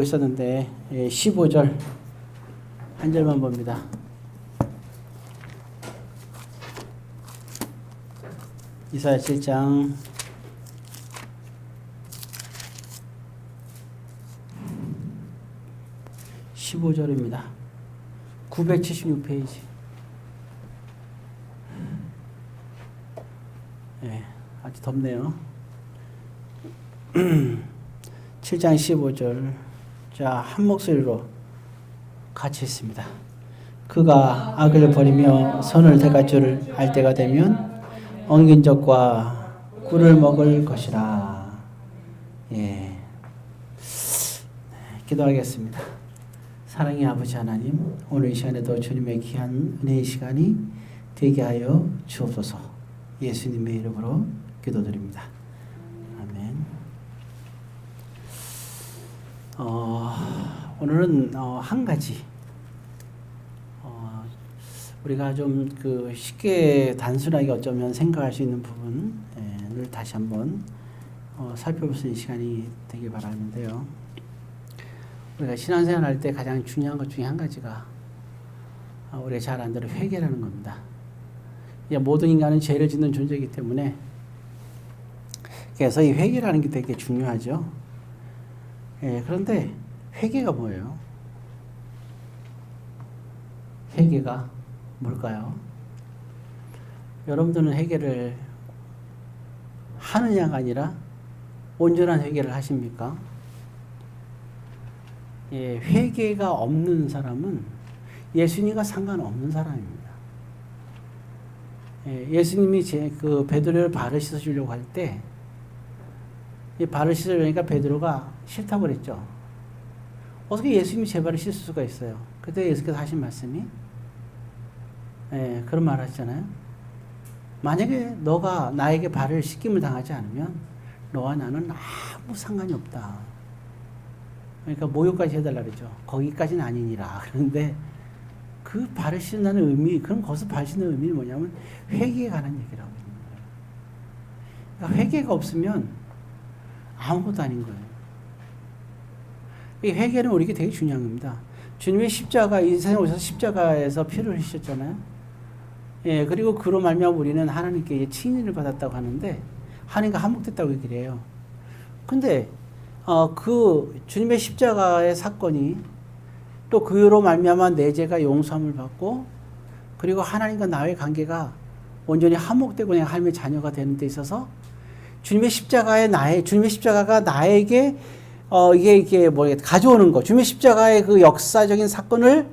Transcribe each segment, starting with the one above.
있었는데 15절 한 절만 봅니다. 이사야 7장 15절입니다. 976페이지. 네, 아주 덥네요. 7장 15절. 자, 한 목소리로 같이 했습니다. 그가 악을 버리며 선을 택할 줄 알 때가 되면 엉긴 적과 꿀을 먹을 것이라. 예. 기도하겠습니다. 사랑의 아버지 하나님, 오늘 이 시간에도 주님의 귀한 은혜의 시간이 되게 하여 주옵소서. 예수님의 이름으로 기도드립니다. 아멘. 오늘은 한 가지 우리가 좀 쉽게 단순하게 어쩌면 생각할 수 있는 부분을 다시 한번 살펴볼 수 있는 시간이 되길 바라는데요. 우리가 신앙생활 할 때 가장 중요한 것 중에 한 가지가 우리가 잘 안 되는 회개라는 겁니다. 모든 인간은 죄를 짓는 존재이기 때문에 그래서 이 회개라는 게 되게 중요하죠. 그런데 회개가 뭐예요? 회개가 뭘까요? 여러분들은 회개를 하느냐가 아니라 온전한 회개를 하십니까? 회개가 없는 사람은 예수님과 상관없는 사람입니다. 예수님이 베드로를 발을 씻어 주려고 할 때 이 발을 씻으려니까 베드로가 싫다고 그랬죠. 어떻게 예수님이 제 발을 씻을 수가 있어요? 그때 예수께서 하신 말씀이 그런 말 하시잖아요. 만약에 너가 나에게 발을 씻김을 당하지 않으면 너와 나는 아무 상관이 없다. 그러니까 목욕까지 해달라 그러죠. 거기까지는 아니니라. 그런데 그 발을 씻는다는 의미, 그럼 거기서 발 씻는 의미는 뭐냐면 회개에 관한 얘기라고 있는 거예요. 그러니까 회개가 없으면 아무것도 아닌 거예요. 이 회개는 우리에게 되게 중요한 겁니다. 주님의 십자가, 이 세상에 오셔서 십자가에서 피를 흘리셨잖아요. 그리고 그로 말미암아 우리는 하나님께 칭의를 받았다고 하는데 하나님과 한목됐다고 얘기를 해요. 근데 그 주님의 십자가의 사건이 또 그로 말미암아 내 죄가 용서함을 받고 그리고 하나님과 나의 관계가 온전히 한목되고 내가 하나님의 자녀가 되는 데 있어서 주님의 십자가가 나에게 이게 가져오는 거. 주님의 십자가의 그 역사적인 사건을,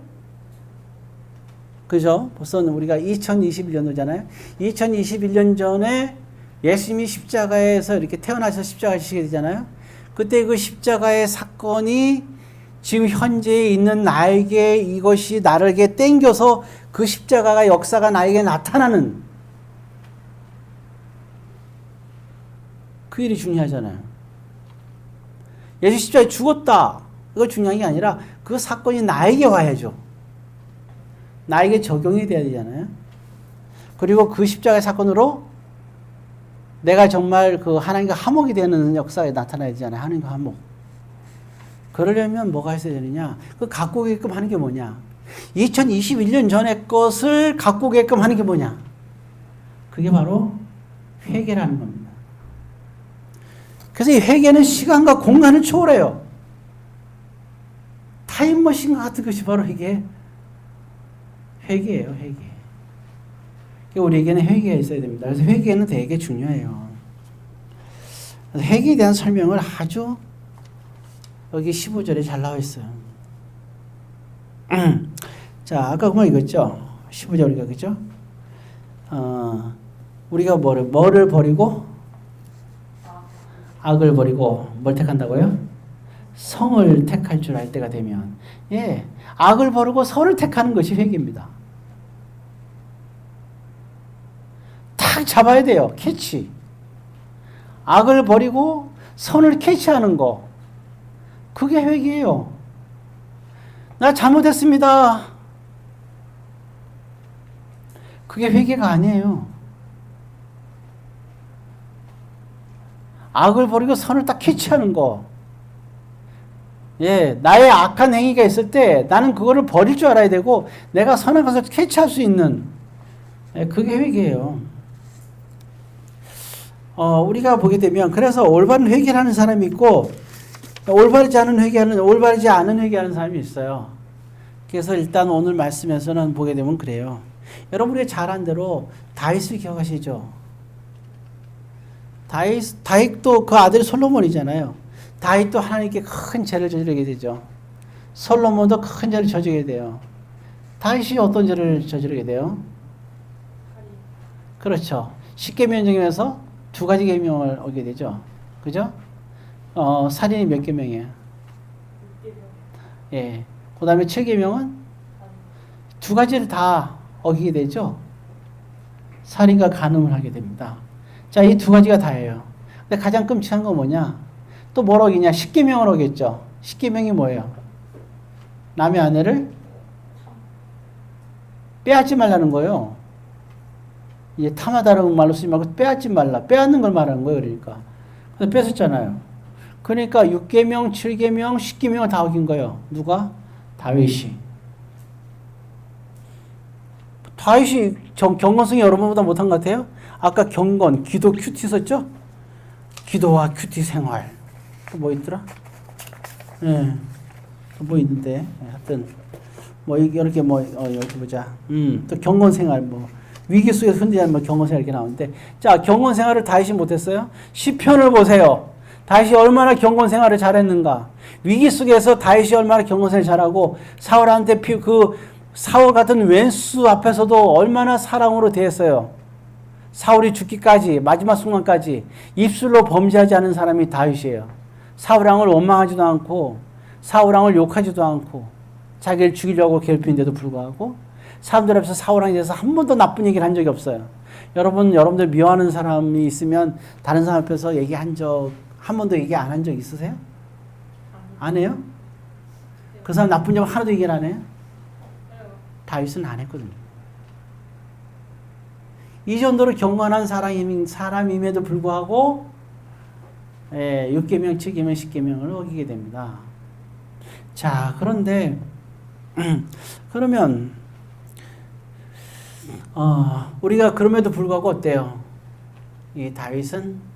그죠? 벌써 우리가 2021년도잖아요. 2021년 전에 예수님이 십자가에서 이렇게 태어나셔서 십자가를 지시게 되잖아요. 그때 그 십자가의 사건이 지금 현재에 있는 나에게 이것이 나에게 땡겨서 그 십자가가 역사가 나에게 나타나는 그 일이 중요하잖아요. 예수 십자가에 죽었다. 이거 중요한 게 아니라 그 사건이 나에게 와야죠. 나에게 적용이 돼야 되잖아요. 그리고 그 십자가의 사건으로 내가 정말 그 하나님과 화목이 되는 역사에 나타나야 되잖아요. 하나님과 화목. 그러려면 뭐가 있어야 되느냐? 그 갖고 오게끔 하는 게 뭐냐? 2021년 전의 것을 갖고 오게끔 하는 게 뭐냐? 그게 바로 회개라는 겁니다. 그래서 이 회개는 시간과 공간을 초월해요. 타임머신 같은 것이 바로 회개예요, 회개. 우리에게는 회개가 있어야 됩니다. 그래서 회개는 되게 중요해요. 그래서 회개에 대한 설명을 아주 여기 15절에 잘 나와 있어요. 자, 아까 그만 읽었죠? 15절 우리가, 그죠? 우리가 뭐를 버리고 악을 버리고 뭘 택한다고요? 성을 택할 줄 알 때가 되면, 악을 버리고 성을 택하는 것이 회개입니다. 딱 잡아야 돼요. 캐치. 악을 버리고 선을 캐치하는 거. 그게 회개예요. 나 잘못했습니다. 그게 회개가 아니에요. 악을 버리고 선을 딱 캐치하는 거. 예, 나의 악한 행위가 있을 때 나는 그거를 버릴 줄 알아야 되고 내가 선한 것을 캐치할 수 있는 예, 그게 회개예요. 우리가 보게 되면 그래서 올바른 회개를 하는 사람이 있고 올바르지 않은 회개하는 사람이 있어요. 그래서 일단 오늘 말씀에서는 보게 되면 그래요. 여러분이 잘 안 대로 다윗을 기억하시죠? 다윗도 그 아들이 솔로몬이잖아요. 다윗도 하나님께 큰 죄를 저지르게 되죠. 솔로몬도 큰 죄를 저지르게 돼요. 다윗이 어떤 죄를 저지르게 돼요? 그렇죠. 10계명 중에서 2가지 계명을 어기게 되죠. 그죠? 살인이 몇 계명이에요? 예. 그 다음에 7계명은 2가지를 다 어기게 되죠. 살인과 간음을 하게 됩니다. 자, 이 2가지가 다예요. 근데 가장 끔찍한 건 뭐냐? 또 뭘 어기냐? 10계명을 어겼죠. 10계명이 뭐예요? 남의 아내를 빼앗지 말라는 거예요. 이제 탐하다라는 말로 쓰지 말고 빼앗지 말라. 빼앗는 걸 말하는 거예요. 그러니까. 그래서 뺏었잖아요. 그러니까 6계명, 7계명, 10계명을 다 어긴 거예요. 누가? 다윗이. 다윗이 경건성이 여러분보다 못한 것 같아요? 아까 경건, 기도, 큐티 썼죠? 기도와 큐티 생활. 또 뭐 있더라? 예. 또 뭐 있는데. 하여튼, 뭐, 이렇게 뭐, 여기 보자. 또 경건 생활, 뭐. 위기 속에서 흔들지 않으면 경건 생활 이렇게 나오는데. 자, 경건 생활을 다윗이 못했어요? 시편을 보세요. 다윗이 얼마나 경건 생활을 잘했는가. 위기 속에서 다윗이 얼마나 경건 생활을 잘하고, 사울한테 사울 같은 왼수 앞에서도 얼마나 사랑으로 대했어요. 사울이 죽기까지 마지막 순간까지 입술로 범죄하지 않은 사람이 다윗이에요. 사울왕을 원망하지도 않고 사울왕을 욕하지도 않고 자기를 죽이려고 괴롭히는데도 불구하고 사람들 앞에서 사울왕에 대해서 한 번도 나쁜 얘기를 한 적이 없어요. 여러분들 미워하는 사람이 있으면 다른 사람 앞에서 얘기한 적 한 번도 얘기 안 한 적 있으세요? 안 해요? 그 사람 나쁜 점 하나도 얘기를 안 해요? 다윗은 안 했거든요. 이 정도로 경건한 사람임에도 불구하고 6계명, 7계명, 10계명을 어기게 됩니다. 자, 그런데 그러면 우리가 그럼에도 불구하고 어때요? 이 다윗은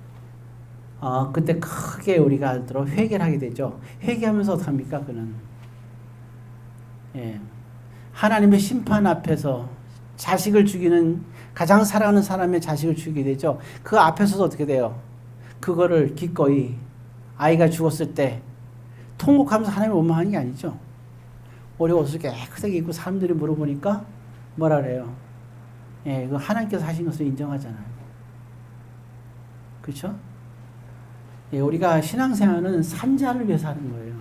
그때 크게 우리가 알도록 회개를 하게 되죠. 회개하면서 어떡합니까? 그는 하나님의 심판 앞에서 자식을 죽이는 가장 사랑하는 사람의 자식을 죽이게 되죠. 그 앞에서도 어떻게 돼요? 그거를 기꺼이 아이가 죽었을 때 통곡하면서 하나님을 원망하는 게 아니죠. 우리 옷을 깨끗하게 입고 사람들이 물어보니까 뭐라 그래요? 그 하나님께서 하신 것을 인정하잖아요. 그렇죠? 우리가 신앙생활은 산자를 위해서 하는 거예요.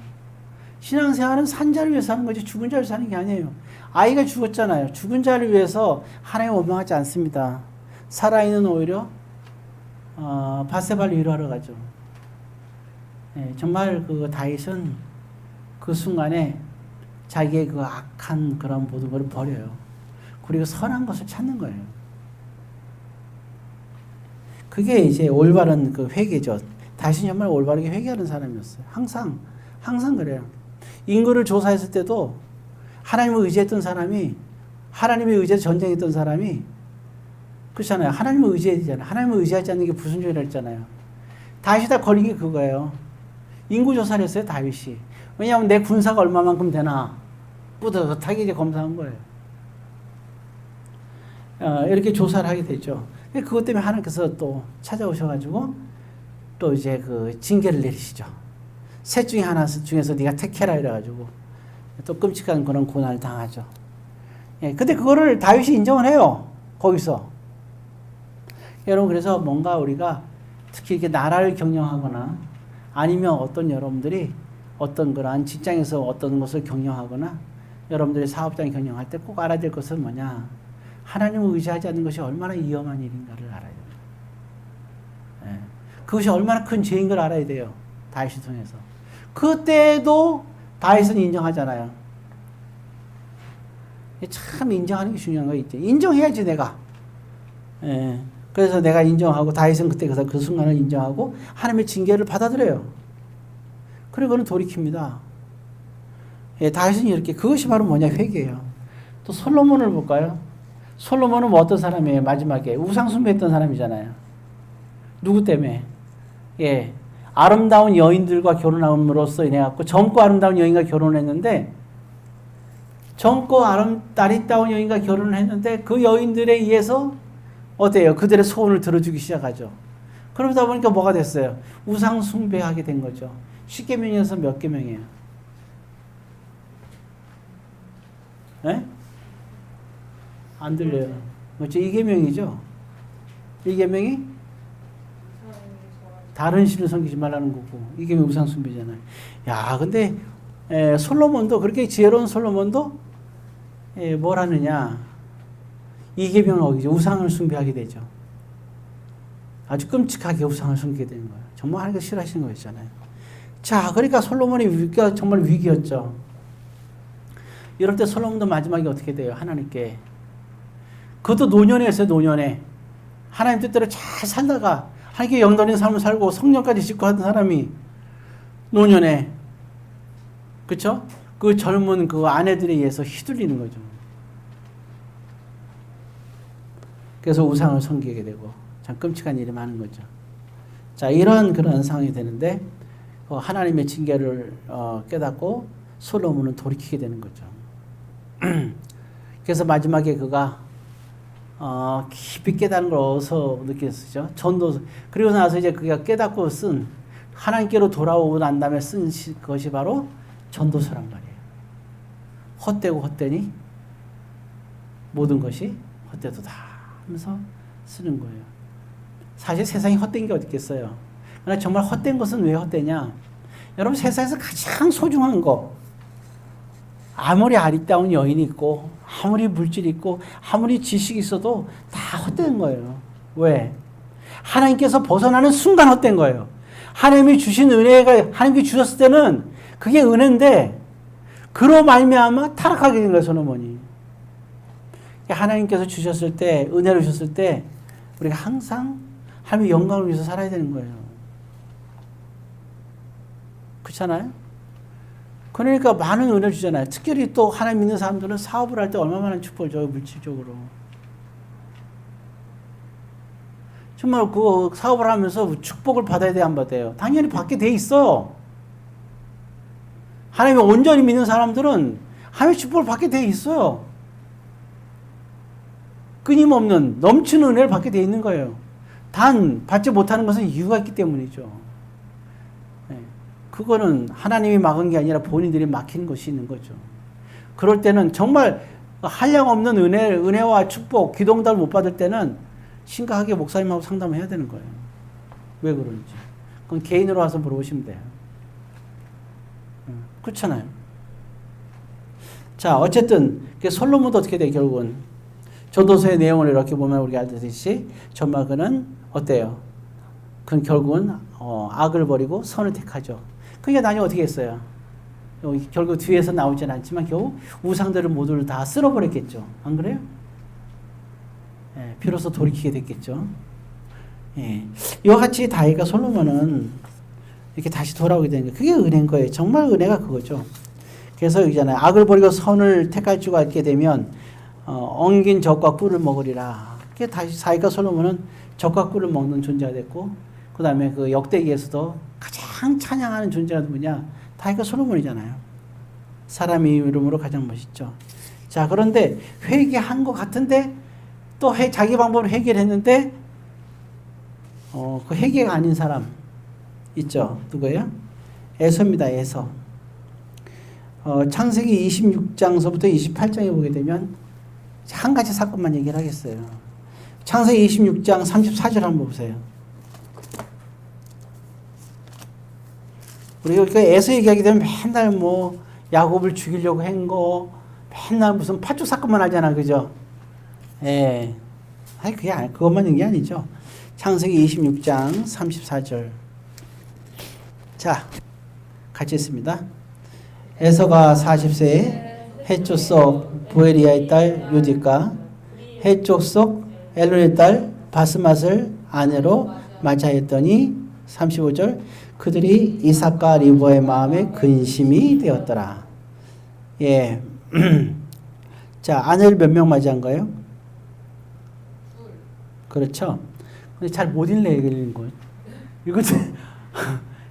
신앙생활은 산자를 위해서 하는 거지 죽은 자를 위해서 하는 게 아니에요. 아이가 죽었잖아요. 죽은 자를 위해서 하나님 원망하지 않습니다. 살아있는 오히려 바세바를 위로하러 가죠. 정말 그 다윗은 그 순간에 자기의 그 악한 그런 모든 것을 버려요. 그리고 선한 것을 찾는 거예요. 그게 이제 올바른 그 회개죠. 다윗은 정말 올바르게 회개하는 사람이었어요. 항상 그래요. 인구를 조사했을 때도 하나님을 의지했던 사람이 하나님의 의지에서 전쟁했던 사람이 그렇잖아요. 하나님을 의지해야 되잖아요. 하나님을 의지하지 않는 게 불순종이라 했잖아요. 다윗이 다 걸린 게 그거예요. 인구 조사를 했어요. 다윗이. 왜냐하면 내 군사가 얼마만큼 되나 뿌듯하게 이제 검사한 거예요. 이렇게 조사를 하게 되죠. 그것 때문에 하나님께서 또 찾아오셔가지고 또 이제 그 징계를 내리시죠. 셋 중에 하나 중에서 네가 택해라 이래가지고 또 끔찍한 그런 고난을 당하죠. 근데 그거를 다윗이 인정을 해요. 거기서. 여러분 그래서 뭔가 우리가 특히 이렇게 나라를 경영하거나 아니면 어떤 여러분들이 어떤 그러한 직장에서 어떤 것을 경영하거나 여러분들이 사업장 경영할 때 꼭 알아야 될 것은 뭐냐. 하나님을 의지하지 않는 것이 얼마나 위험한 일인가를 알아야 돼요. 그것이 얼마나 큰 죄인 걸 알아야 돼요. 다윗을 통해서. 그때도 다윗은 인정하잖아요. 참 인정하는 게 중요한 거 있죠. 인정해야지 내가. 그래서 내가 인정하고 다윗은 그때 그 순간을 인정하고 하나님의 징계를 받아들여요. 그리고 그는 돌이킵니다. 예, 다윗은 이렇게 그것이 바로 뭐냐 회개예요. 또 솔로몬을 볼까요? 솔로몬은 뭐 어떤 사람이에요? 마지막에 우상 숭배했던 사람이잖아요. 누구 때문에? 예, 아름다운 여인들과 결혼함으로써 인해 갖고 젊고 아름다운 여인과 결혼했는데 젊고 아름다운 여인과 결혼을 했는데 그 여인들에 의해서 어때요? 그들의 소원을 들어주기 시작하죠. 그러다 보니까 뭐가 됐어요? 우상 숭배하게 된 거죠. 10계명에서 몇 계명이에요? 예? 안 들려요. 그렇죠? 2계명이죠. 1계명이 다른 신을 섬기지 말라는 거고 2계명 우상 숭배잖아요. 야, 근데 솔로몬도 그렇게 지혜로운 솔로몬도 뭘 하느냐? 2계명을 어기죠. 우상을 숭배하게 되죠. 아주 끔찍하게 우상을 섬기게 되는 거예요. 정말 하나님께서 싫어하시는 거였잖아요. 자, 그러니까 솔로몬의 위기가 정말 위기였죠. 이럴 때 솔로몬도 마지막에 어떻게 돼요? 하나님께. 그것도 노년에였어요. 노년에. 하나님 뜻대로 잘 살다가 하나님께 영달인 삶을 살고 성령까지 짓고 하던 사람이 노년에, 그쵸? 그 젊은 그 아내들에 의해서 휘둘리는 거죠. 그래서 우상을 섬기게 되고 참 끔찍한 일이 많은 거죠. 자, 이런 그런 상황이 되는데 하나님의 징계를 깨닫고 솔로몬은 돌이키게 되는 거죠. 그래서 마지막에 그가 깊이 깨달은 걸 어디서 느꼈었죠? 전도서. 그리고 나서 이제 그가 깨닫고 쓴 하나님께로 돌아오고 난 다음에 쓴 것이 바로 전도서란 말이에요. 헛되고 헛되니 모든 것이 헛되도다 하면서 쓰는 거예요. 사실 세상에 헛된 게 어디 있겠어요. 그러나 정말 헛된 것은 왜 헛되냐? 여러분, 세상에서 가장 소중한 거, 아무리 아리따운 여인이 있고 아무리 물질이 있고 아무리 지식이 있어도 다 헛된 거예요. 왜? 하나님께서 벗어나는 순간 헛된 거예요. 하나님이 주신 은혜가 하나님께 주셨을 때는 그게 은혜인데 그로 말미암아 타락하게 된 거예요. 솔로몬이. 하나님께서 주셨을 때, 은혜를 주셨을 때 우리가 항상 하나님의 영광을 위해서 살아야 되는 거예요. 그렇잖아요? 그러니까 많은 은혜를 주잖아요. 특별히 또 하나님 믿는 사람들은 사업을 할 때 얼마나 많은 축복을 줘요, 물질적으로. 정말 그 사업을 하면서 축복을 받아야 돼, 안 받아요? 당연히 받게 돼 있어요. 하나님을 온전히 믿는 사람들은 하나님의 축복을 받게 돼 있어요. 끊임없는 넘치는 은혜를 받게 돼 있는 거예요. 단 받지 못하는 것은 이유가 있기 때문이죠. 그거는 하나님이 막은 게 아니라 본인들이 막힌 것이 있는 거죠. 그럴 때는 정말 한량없는 은혜와 축복, 기도응답을 못 받을 때는 심각하게 목사님하고 상담해야 되는 거예요. 왜 그런지. 그건 개인으로 와서 물어보시면 돼요. 그렇잖아요. 자, 어쨌든 솔로몬도 어떻게 돼, 결국은. 전도서의 내용을 이렇게 보면 우리가 알듯이 정말 그는 어때요? 그는 결국은 악을 버리고 선을 택하죠. 그러니까 나중에 어떻게 했어요? 결국 뒤에서 나오진 않지만 겨우 우상들을 모두 다 쓸어버렸겠죠. 안 그래요? 예, 비로소 돌이키게 됐겠죠. 예, 이와 같이 다윗과 솔로몬은 이렇게 다시 돌아오게 되는 거예요. 그게 은혜인 거예요. 정말 은혜가 그거죠. 그래서 여기잖아요. 악을 버리고 선을 택할 줄 알게 되면 엉긴 젖과 꿀을 먹으리라. 그게 다시 다윗과 솔로몬은 젖과 꿀을 먹는 존재가 됐고, 그 다음에 그 역대기에서도 가장 찬양하는 존재가 누구냐? 다윗과 솔로몬이잖아요. 사람 이름으로 가장 멋있죠. 자, 그런데 회개한 것 같은데 또 자기 방법으로 회개를 했는데 그 회개가 아닌 사람 있죠. 누구예요? 에서입니다. 에서. 창세기 26장서부터 28장에 보게 되면 한 가지 사건만 얘기를 하겠어요. 창세기 26장 34절 한번 보세요. 우리가 에서 얘기하게 되면 맨날 뭐 야곱을 죽이려고 한 거, 맨날 무슨 파죽 사건만 하잖아, 그죠? 예. 아니, 그것만 있는 게 아니죠. 창세기 26장 34절. 자, 같이 읽습니다. 에서가 40세에 해쪽 속 부에리아의 딸 요디과 해쪽 속 엘론의 딸 바스맛을 아내로 맞이하였더니 35절 그들이 이삭과 리브의 마음에 근심이 되었더라. 예. 자, 아내를 몇 명 맞이한 거예요? 그렇죠. 근데 잘 못 읽는 거예요. 이거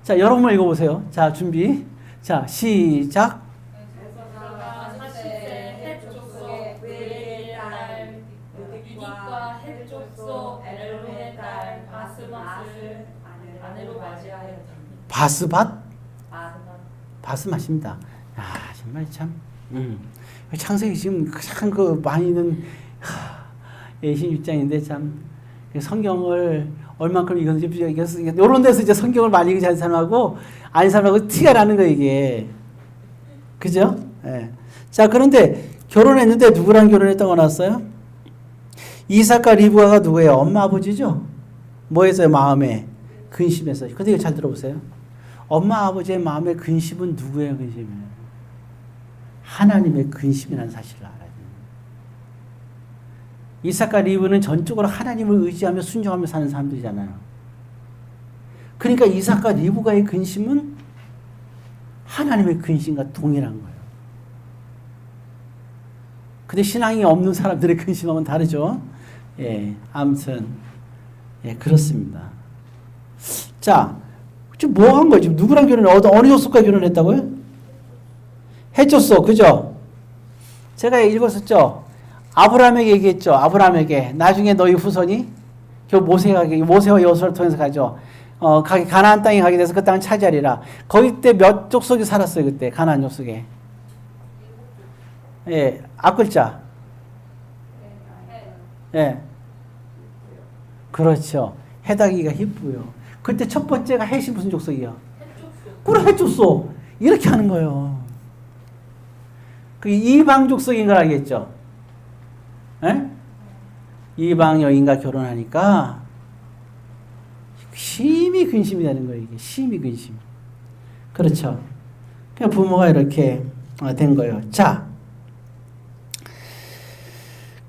자, 여러분 읽어보세요. 자, 준비. 자, 시작. 바스밭? 바스맛입니다. 아, 정말 참. 창세기 지금 참 그 많이 있는 26장인데 참 성경을 얼만큼 읽었는지 이런 데서 이제 성경을 많이 읽지 않은 사람하고 아닌 사람하고 티가 나는 거예요, 이게. 그죠? 예. 자, 그런데 결혼했는데 누구랑 결혼했다고 나왔어요? 이삭과 리브가가 누구예요? 엄마 아버지죠? 뭐에서요? 마음에 근심에서. 근데 이거 잘 들어보세요. 엄마 아버지의 마음의 근심은 누구예요? 근심은 하나님의 근심이라는 사실을 알아야 돼요. 이삭과 리브는 전적으로 하나님을 의지하며 순종하며 사는 사람들이잖아요. 그러니까 이삭과 리브가의 근심은 하나님의 근심과 동일한 거예요. 근데 신앙이 없는 사람들의 근심하고는 다르죠. 예, 아무튼 예, 그렇습니다. 자, 지금 뭐 한 거예요? 지금 누구랑 어느 족속과 결혼했다고요? 해줬어, 그죠? 제가 읽었었죠. 아브라함에게 얘기했죠. 아브라함에게 나중에 너희 후손이 모세와 여호수아를 통해서 가죠. 가나안 땅에 가게 돼서 그 땅을 차지하리라. 거기 때 몇 족속이 살았어요, 그때 가나안 족속에? 예, 앞글자. 예, 그렇죠. 해당이가 히브요. 그때 첫 번째가 헷이 무슨 족속이요? 그래, 해줬어. 이렇게 하는 거예요. 그 이방 족속인 걸 알겠죠? 예? 이방 여인과 결혼하니까 심히 근심이 되는 거예요. 이게 심히 근심. 그렇죠. 그냥 부모가 이렇게 된 거예요. 자,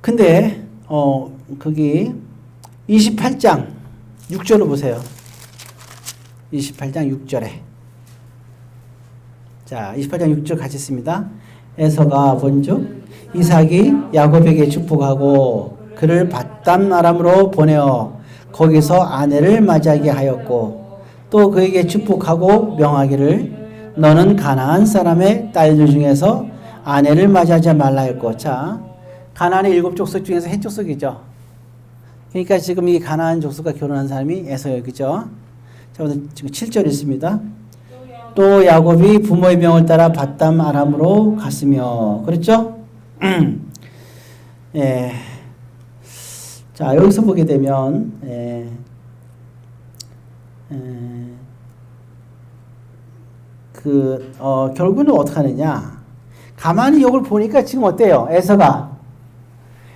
근데 거기 28장 6절을 보세요. 28장 6절에. 자, 28장 6절 같이 씁니다. 에서가 본즉 이삭이 야곱에게 축복하고 그를 밧담 아람으로 보내어 거기서 아내를 맞이하게 하였고 또 그에게 축복하고 명하기를 너는 가나안 사람의 딸들 중에서 아내를 맞이하지 말라 했고. 자, 가나안의 7 족속 중에서 헷 족속이죠. 그러니까 지금 이 가나안 족속과 결혼한 사람이 에서예요. 그죠? 자, 오늘 지금 7절 있습니다. 또 야곱이 부모의 명을 따라 밧담 아람으로 갔으며. 그렇죠? 예. 자, 여기서 보게 되면 결국은 어떻게 하느냐. 가만히 이걸 보니까 지금 어때요? 에서가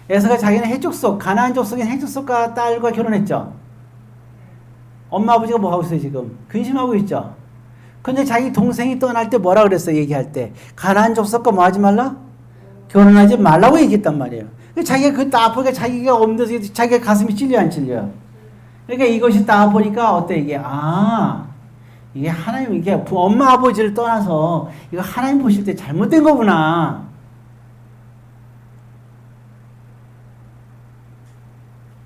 자기는 해족속, 가나안 족속인 해족속과 딸과 결혼했죠. 엄마 아버지가 뭐 하고 있어요 지금? 근심하고 있죠. 근데 자기 동생이 떠날 때 뭐라 그랬어요? 얘기할 때 가나안 족속과 뭐 하지 말라? 결혼하지 말라고 얘기했단 말이에요. 자기가 그 딱 보니까 자기가 없는 데서 자기가 가슴이 찔려 안 찔려요? 그러니까 이것이 딱 보니까 어때 이게? 이게 하나님, 이게 엄마 아버지를 떠나서 이거 하나님 보실 때 잘못된 거구나.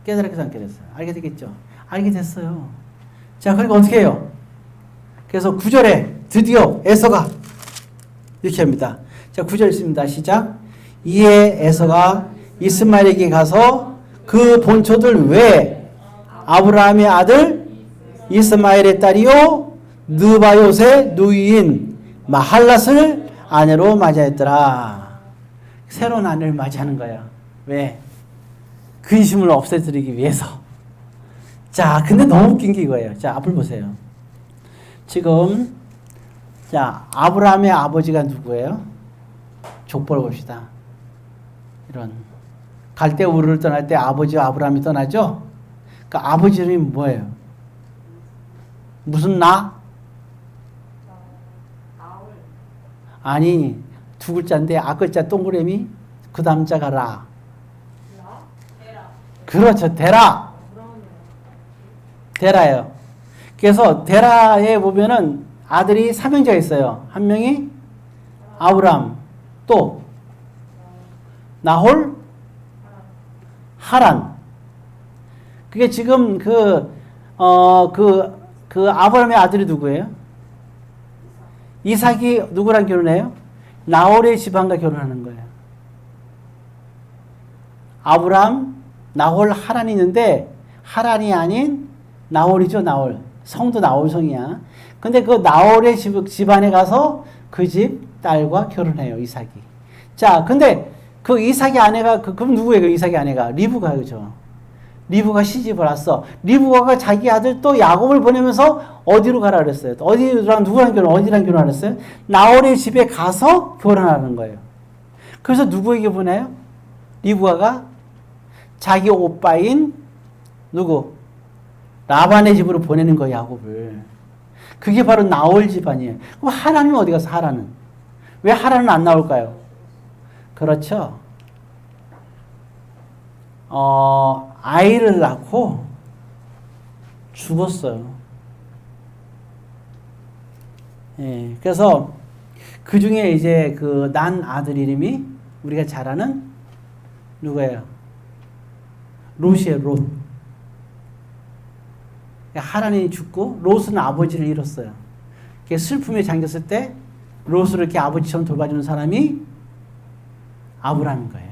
깨달았겠어요, 안 깨달았어요? 알게 되겠죠? 알게 됐어요. 자, 그러니까 어떻게 해요? 그래서 9절에 드디어 에서가 이렇게 합니다. 자, 9절 있습니다. 시작. 이에 에서가 이스마엘에게 가서 그 본초들 외에 아브라함의 아들 이스마엘의 딸이요 느바요의 누이인 마할랏을 아내로 맞이했더라. 새로운 아내를 맞이하는 거예요. 왜? 근심을 없애드리기 위해서. 자, 근데 너무 웃긴 게 이거예요. 자, 앞을 보세요. 지금 자, 아브라함의 아버지가 누구예요? 족보를 봅시다. 이런 갈대 우르를 떠날 때 아버지와 아브라함이 떠나죠? 그 아버지 이름이 뭐예요? 무슨 나? 아니, 두 글자인데 앞글자 동그라미 그 다음 자가 라. 그렇죠. 데라. 데라예요. 그래서 데라에 보면은 아들이 삼형제가 있어요. 한 명이 아브람, 또 나홀, 하란. 그게 지금 아브라함의 아들이 누구예요? 이삭이 누구랑 결혼해요? 나홀의 집안과 결혼하는 거예요. 아브라함, 나홀, 하란이 있는데 하란이 아닌 나홀이죠. 나홀. 성도 나홀 성이야. 근데 그 나홀의 집안에 가서 그 집 딸과 결혼해요. 이삭이. 자, 근데 그 이삭의 아내가 그럼 누구예요? 그 이삭의 아내가 리브가 그죠? 리브가 시집을 왔어. 리브가가 자기 아들 또 야곱을 보내면서 어디로 가라 그랬어요? 누구랑 어디랑 결혼했어요? 나홀의 집에 가서 결혼하는 거예요. 그래서 누구에게 보내요? 리브가가 자기 오빠인 누구? 라반의 집으로 보내는 거예요, 야곱을. 그게 바로 나홀 집안이에요. 그럼 하란은 어디 가서 하란은? 왜 하란은 안 나올까요? 그렇죠. 아이를 낳고 죽었어요. 예, 그래서 그 중에 이제 그 난 아들 이름이 우리가 잘 아는 누구예요? 롯이에요, 롯. 하란이 죽고 롯은 아버지를 잃었어요. 슬픔에 잠겼을 때 롯을 이렇게 아버지처럼 돌봐주는 사람이 아브라함인 거예요.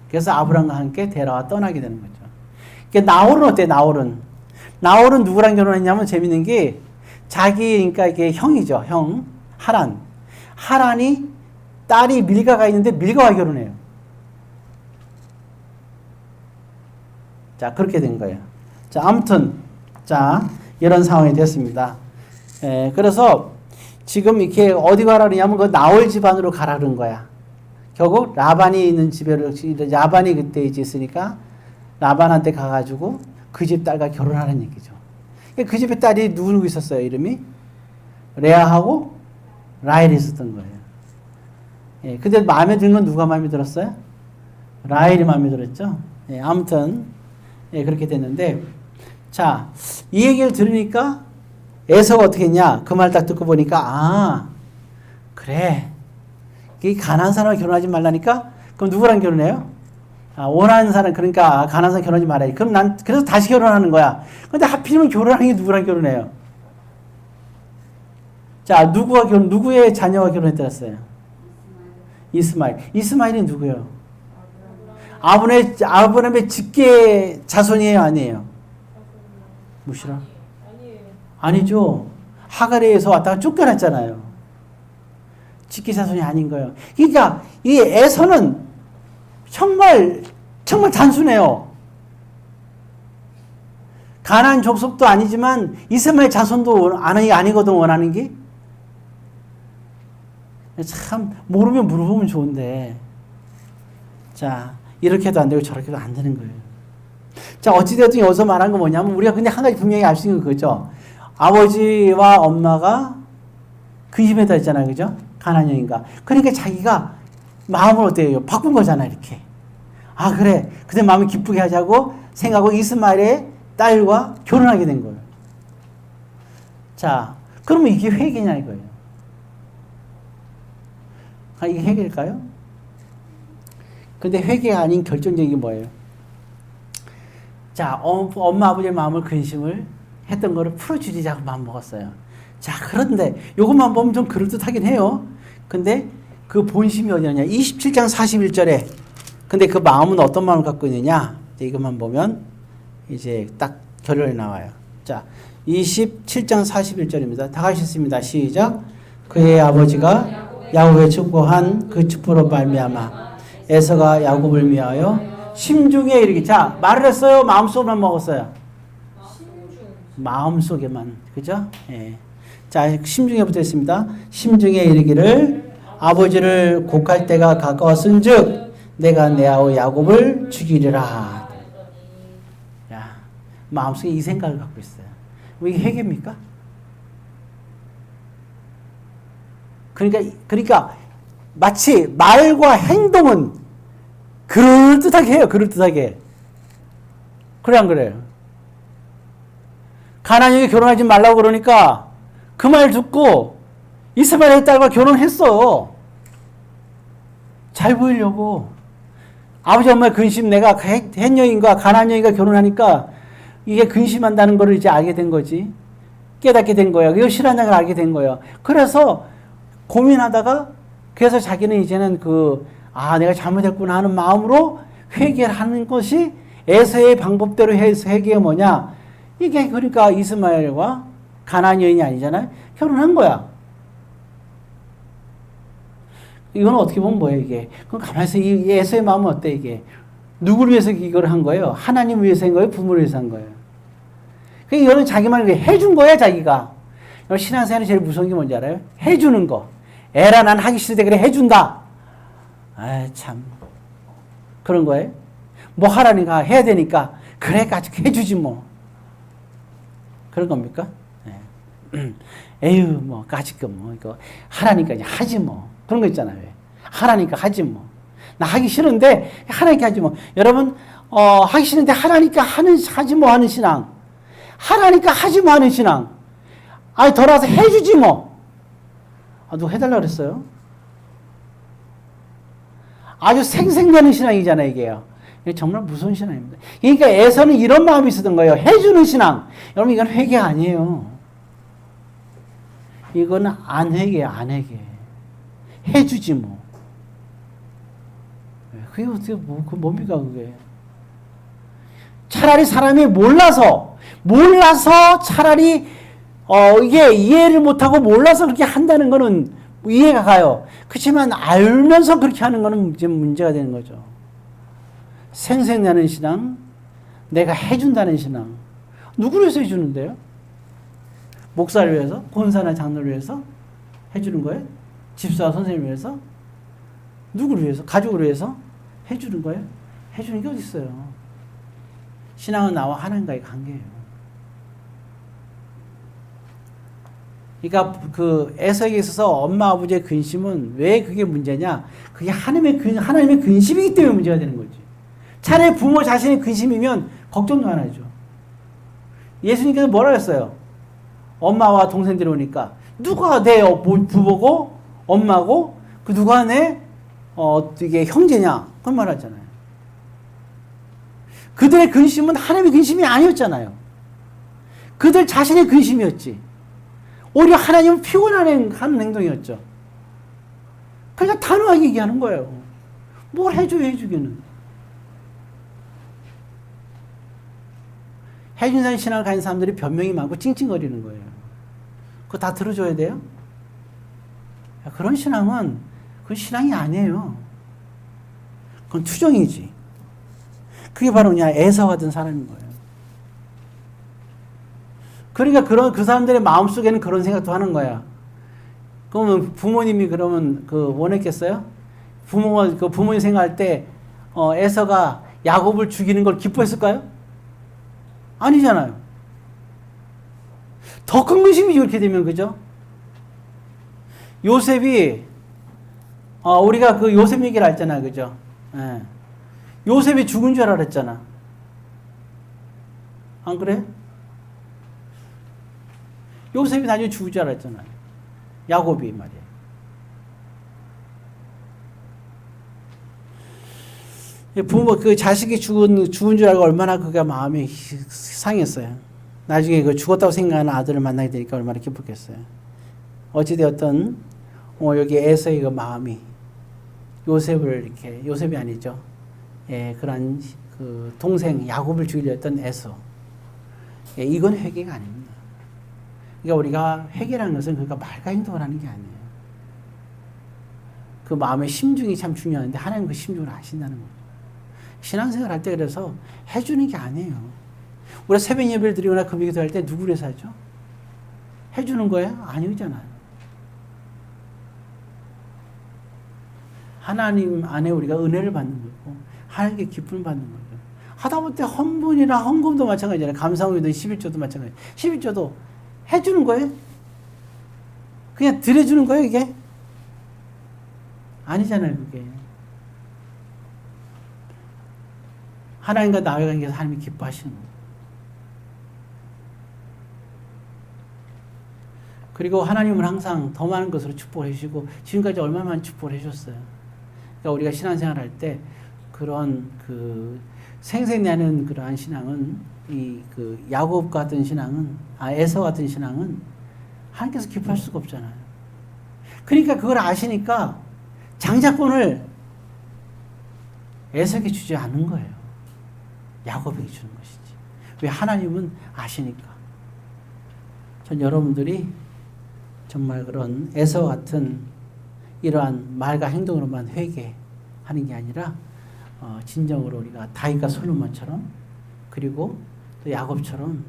그래서 아브라함과 함께 데려와 떠나게 되는 거죠. 나홀은 어때요? 나홀은 누구랑 결혼했냐면 재밌는 게 그러니까 이게 형이죠. 형. 하란이 딸이 밀가가 있는데 밀가와 결혼해요. 자, 그렇게 된 거예요. 자, 아무튼 이런 상황이 됐습니다. 그래서 지금 이렇게 어디 가라 그러냐면 그 나홀 집안으로 가라 그런 거야. 결국 라반이 있는 집에로 라반이 그때 이제 있으니까 라반한테 가가지고 그 집 딸과 결혼하는 얘기죠. 그 집에 딸이 누구 있었어요? 이름이 레아하고 라헬이 있었던 거예요. 근데 마음에 드는 건 누가 마음에 들었어요? 라헬이 마음에 들었죠. 아무튼 그렇게 됐는데, 자, 이 얘기를 들으니까 에서가 어떻게 했냐? 그 말 딱 듣고 보니까 그래. 이 가난한 사람과 결혼하지 말라니까? 그럼 누구랑 결혼해요? 원하는 사람, 그러니까 가난한 사람 결혼하지 말아야지. 그럼 난 그래서 다시 결혼하는 거야. 근데 하필이면 결혼하는 게 누구랑 결혼해요? 자, 누구의 자녀와 결혼했더랬어요? 이스마엘이 누구예요? 아브라함의 직계 자손이에요, 아니에요? 무시라? 아니죠. 하갈에서 왔다가 쫓겨났잖아요. 직계 자손이 아닌 거예요. 그러니까 이 에서는 정말 단순해요. 가나안 족속도 아니지만 이스마엘 자손도 아니거든 원하는 게. 참 모르면 물어보면 좋은데, 자, 이렇게 해도 안 되고 저렇게 해도 안 되는 거예요. 자, 어찌되었든 여기서 말한 건 뭐냐면 우리가 근데 한 가지 분명히 알 수 있는 거 그죠? 아버지와 엄마가 그 집에다 있잖아요, 그죠? 가나안 여인가. 그러니까 자기가 마음을 어때요? 바꾼 거잖아, 이렇게. 그래. 그때 마음을 기쁘게 하자고 생각하고 이스마엘의 딸과 결혼하게 된 거예요. 자, 그러면 이게 회개냐 이거예요. 이게 회개일까요? 근데 회개가 아닌 결정적인 게 뭐예요? 자, 엄마 아버지의 마음을 근심을 했던 거를 풀어주리자고 마음 먹었어요. 자, 그런데 이것만 보면 좀 그럴듯하긴 해요. 근데 그 본심이 어디냐? 27장 41절에. 근데 그 마음은 어떤 마음을 갖고 있느냐? 이것만 보면 이제 딱 결론이 나와요. 자, 27장 41절입니다. 다 가셨습니다. 시작. 그의 아버지가 야곱의 축복한 그 축복으로 말미암아 에서가 야곱을 미하여 심중에 이르기. 자, 말을 했어요? 마음속으로만 먹었어요? 마음속에만. 그죠? 예. 자, 심중에 붙어 있습니다. 심중에 이르기를 아버지를 곡할 때가 가까웠은즉 내가 내 아우 야곱을 죽이리라. 야, 마음속에 이 생각을 갖고 있어요. 이게 회개입니까? 그러니까 마치 말과 행동은 그럴듯하게 해요. 그럴듯하게. 그래 안 그래요? 가나안에게 결혼하지 말라고 그러니까 그 말 듣고 이스마엘의 딸과 결혼했어. 잘 보이려고. 아버지 엄마의 근심, 내가 햇녀인과 가난녀인과 결혼하니까 이게 근심한다는 걸 이제 알게 된 거지. 깨닫게 된 거야. 이거 실한다는 걸 알게 된 거야. 그래서 고민하다가 그래서 자기는 이제는 내가 잘못했구나 하는 마음으로 회개를 하는 것이 에서의 방법대로 해서 회개가 뭐냐? 이게 그러니까 이스마엘과 가나안 여인이 아니잖아요. 결혼한 거야. 이건 어떻게 보면 뭐예요, 이게? 그럼 가만히 있어. 이 에서의 마음은 어때, 이게? 누구를 위해서 이걸 한 거예요? 하나님 위해서 한 거예요? 부모를 위해서 한 거예요? 그러니까 이거는 자기만 해준 거야, 자기가. 신앙생활이 제일 무서운 게 뭔지 알아요? 해주는 거. 에라, 난 하기 싫을 때 그래, 해준다. 아, 참. 그런 거예요? 뭐 하라니까, 해야 되니까. 그래, 까짓 해주지 뭐. 그런 겁니까? 네. 에휴, 뭐, 까짓 뭐, 이거. 하라니까 이제 하지 뭐. 그런 거 있잖아요. 하라니까 하지 뭐. 나 하기 싫은데, 하라니까 하지 뭐. 여러분, 하기 싫은데 하라니까 하지 뭐 하는 신앙. 하라니까 하지 뭐 하는 신앙. 아니, 돌아와서 해주지 뭐. 아, 누가 해달라고 그랬어요? 아주 생생내는 신앙이잖아요, 이게요. 이게 정말 무서운 신앙입니다. 그러니까 에서는 이런 마음이 있었던 거예요. 해주는 신앙. 여러분, 이건 회개 아니에요. 이거는 안 회개예요, 안 회개. 해주지 뭐. 그게 어떻게, 뭡니까, 그게. 차라리 사람이 몰라서 차라리, 이게 이해를 못하고 몰라서 그렇게 한다는 거는 이해가 가요. 그렇지만 알면서 그렇게 하는 거는 이제 문제가 되는 거죠. 생생나는 신앙, 내가 해준다는 신앙. 누구를 위해서 해주는데요? 목사를 위해서? 권사나 장로를 위해서? 해주는 거예요? 집사와 선생님을 위해서? 누구를 위해서? 가족을 위해서? 해주는 거예요? 해주는 게 어디 있어요? 신앙은 나와 하나님과의 관계예요. 그러니까 에서에게 있어서 엄마 아버지의 근심은 왜 그게 문제냐? 그게 하나님의 근심이기 때문에 문제가 되는 거지. 차라리 부모 자신의 근심이면 걱정도 안 하죠. 예수님께서 뭐라 했어요? 엄마와 동생들이 오니까 누가 내 부모고 엄마고 누가 내 이게 형제냐? 그런 말 하잖아요. 그들의 근심은 하나님의 근심이 아니었잖아요. 그들 자신의 근심이었지. 오히려 하나님은 피곤하는 행동이었죠. 그러니까 단호하게 얘기하는 거예요. 뭘 해주기는. 해준다는 신앙을 가진 사람들이 변명이 많고 찡찡거리는 거예요. 그거 다 들어줘야 돼요? 그런 신앙은 그건 신앙이 아니에요. 그건 투정이지. 그게 바로 그냥 에서 같은 사람인 거예요. 그러니까 그 사람들의 마음속에는 그런 생각도 하는 거야. 그러면 부모님이 그러면 원했겠어요? 부모님 생각할 때, 에서가 야곱을 죽이는 걸 기뻐했을까요? 아니잖아요. 더 큰 근심이죠, 이렇게 되면, 그죠? 요셉이, 우리가 요셉 얘기를 했잖아요, 그죠? 예. 요셉이 죽은 줄 알았잖아. 안 그래? 요셉이 나중에 죽을 줄 알았잖아요. 야곱이 말이에요. 부모, 자식이 죽은 줄 알고 얼마나 그가 마음이 상했어요. 나중에 죽었다고 생각하는 아들을 만나게 되니까 얼마나 기뻤겠어요. 어찌되었든, 여기 에서의 마음이 요셉이 아니죠. 예, 그런 동생 야곱을 죽이려 했던 에서. 예, 이건 회개가 아닙니다. 그러니까 우리가 회개라는 것은 말과 행동을 하는 게 아니에요. 그 마음의 심중이 참 중요한데 하나님 그 심중을 아신다는 거죠. 신앙생활 할 때 그래서 해주는 게 아니에요. 우리가 새벽 예배를 드리거나 금요기도 할 때 누구를 해서 하죠? 해주는 거예요? 아니잖아요. 하나님 안에 우리가 은혜를 받는 거고 하나님께 기쁨을 받는 거죠. 하다못해 헌분이나 헌금도 마찬가지잖아요. 감사원이든 11조도 마찬가지예요. 11조도 해주는 거예요? 그냥 드려주는 거예요, 이게? 아니잖아요, 그게. 하나님과 나의 관계에서 하나님이 기뻐하시는 거예요. 그리고 하나님은 항상 더 많은 것으로 축복을 해주시고 지금까지 얼마나 많은 축복을 해주셨어요. 그러니까 우리가 신앙생활 할 때 그런 그 생생내는 그러한 신앙은 이 그 야곱 같은 신앙은 에서 같은 신앙은 하나님께서 기뻐할 수가 없잖아요. 그러니까 그걸 아시니까 장자권을 에서에게 주지 않은 거예요. 야곱에게 주는 것이지. 왜? 하나님은 아시니까. 전 여러분들이 정말 그런 에서 같은 이러한 말과 행동으로만 회개하는 게 아니라 진정으로 우리가 다윗과 솔로몬처럼 그리고 또 야곱처럼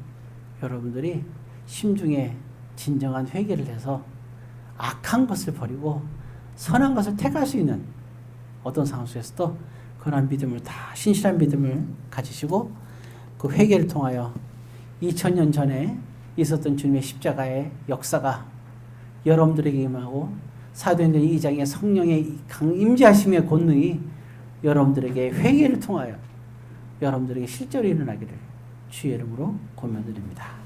여러분들이 심중에 진정한 회개를 해서 악한 것을 버리고 선한 것을 택할 수 있는 어떤 상황 속에서도 그런 믿음을 다 신실한 믿음을 가지시고 그 회개를 통하여 2000년 전에 있었던 주님의 십자가의 역사가 여러분들에게 임하고 사도행전 2장의 성령의 임재하심의 권능이 여러분들에게 회개를 통하여 여러분들에게 실제로 일어나기를 주의 이름으로 권면드립니다.